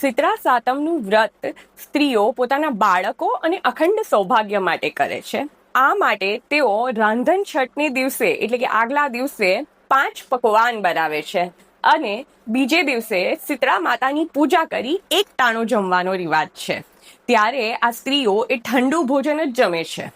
શીતળા સાતમનું વ્રત સ્ત્રીઓ પોતાના બાળકો અને અખંડ સૌભાગ્ય માટે કરે છે. આ માટે તેઓ રાંધણ છઠને દિવસે એટલે કે આગલા દિવસે 5 પકવાન બનાવે છે અને બીજે દિવસે શીતળા માતાની પૂજા કરી એક ટાણું જમવાનો રિવાજ છે. ત્યારે આ સ્ત્રીઓ એ ઠંડુ ભોજન જ જમે છે.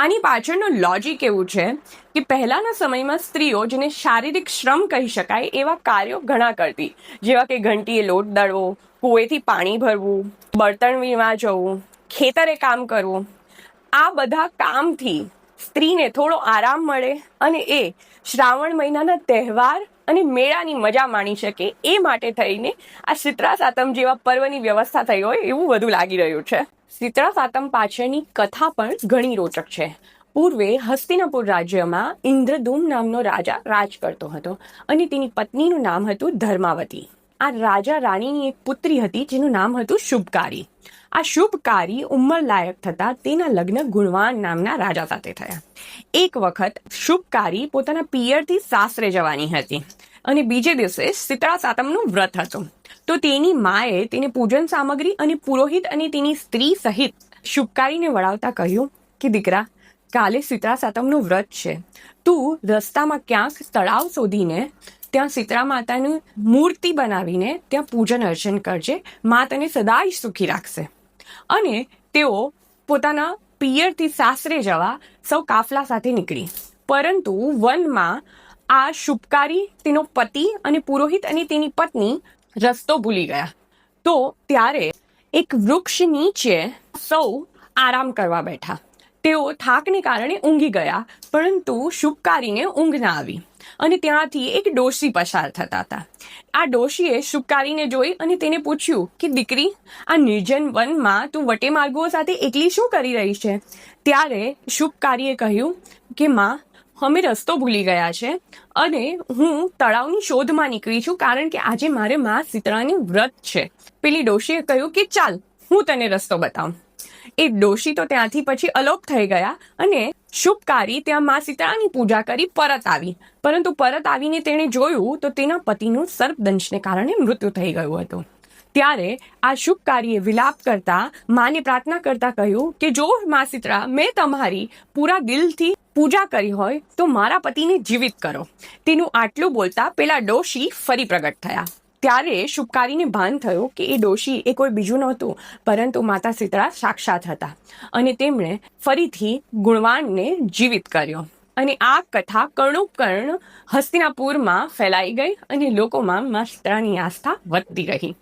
આની પાછળનું લોજિક એવું છે કે પહેલાના સમયમાં સ્ત્રીઓ જેને શારીરિક શ્રમ કહી શકાય એવા કાર્યો ઘણા કરતી, જેવા કે ઘંટીએ લોટ દળવો, કૂવેથી પાણી ભરવું, બળતણ વીણવા જવું, ખેતરે કામ કરવું. આ બધા કામથી સ્ત્રીને થોડો આરામ મળે અને એ શ્રાવણ મહિનાના તહેવાર અને મેળાની મજા માણી શકે એ માટે થઈને આ શીતળા સાતમ જેવા પર્વની વ્યવસ્થા થઈ હોય એવું વધુ લાગી રહ્યું છે. શીતળા સાતમ પાછળની કથા પણ ઘણી રોચક છે. પૂર્વે હસ્તિનાપુર રાજ્યમાં ઇન્દ્રદૂમ નામનો રાજા રાજ કરતો હતો અને તેની પત્નીનું નામ હતું ધર્માવતી. આ રાજા રાણીની એક પુત્રી હતી જેનું નામ હતું શુભકારી. આ શુભકારી ઉંમર લાયક થતા તેના લગ્ન ગુણવાન નામના રાજા સાથે થયા. એક વખત શુભકારી પોતાના પિયરથી સાસરે જવાની હતી અને બીજે દિવસે શીતળા સાતમનું વ્રત હતું. તો તેની માએ તેને પૂજન સામગ્રી અને પુરોહિત અને તેની સ્ત્રી સહિત શુભકારીને વળાવતા કહ્યું કે દીકરા, કાલે શીતળા સાતમનું વ્રત છે. તું રસ્તામાં ક્યાંક તળાવ શોધીને ત્યાં શીતળા માતાની મૂર્તિ બનાવીને ત્યાં પૂજન અર્ચન કરજે. મા તને સદાય સુખી રાખશે. અને તેઓ પોતાના પિયરથી સાસરે જવા સૌ કાફલા સાથે નીકળી. પરંતુ વનમાં આ શુભકારી, તેનો પતિ અને પુરોહિત અને તેની પત્ની રસ્તો ભૂલી ગયા. તો ત્યારે એક વૃક્ષ નીચે સૌ આરામ કરવા બેઠા. તેઓ થાકને કારણે ઊંઘી ગયા, પરંતુ શુભકારીને ઊંઘ ના આવી અને ત્યાંથી એક ડોશી પસાર થતા હતા. આ ડોશીએ શુભકારીને જોઈ અને તેને પૂછ્યું કે દીકરી, આ નિર્જન વનમાં તું વટે માર્ગો સાથે એકલી શું કરી રહી છે? ત્યારે શુભકારીએ કહ્યું કે માં, અમે રસ્તો ભૂલી ગયા છે અને હું તળાવની શોધમાં નીકળી છું, કારણ કે આજે મારે મા શીતળાનું વ્રત છે. પેલી ડોશીએ કહ્યું કે ચાલ, હું તને રસ્તો બતાવું. એ ડોશી તો ત્યાંથી પછી અલોપ થઈ ગયા અને શુભકારી ત્યાં મા શીતળાની પૂજા કરી પરત આવી. પરંતુ પરત આવીને તેણે જોયું તો તેના પતિનું સર્પદંશને કારણે મૃત્યુ થઈ ગયું હતું. ત્યારે આ શુભકારીએ વિલાપ કરતા માને પ્રાર્થના કરતા કહ્યું કે જો મા શીતળા, મેં તમારી પૂરા દિલથી પૂજા કરી હોય તો મારા પતિને જીવિત કરો. તેનું આટલું બોલતા પેલા ડોશી ફરી પ્રગટ થયા. ત્યારે શુભકારીને ભાન થયું કે એ ડોશી એ કોઈ બીજું નહોતું પરંતુ માતા શીતળા સાક્ષાત હતા અને તેમણે ફરીથી ગુણવાનને જીવિત કર્યો. અને આ કથા કર્ણોપકર્ણ હસ્તિનાપુરમાં ફેલાઈ ગઈ અને લોકોમાં મા શીતળાની આસ્થા વધતી રહી.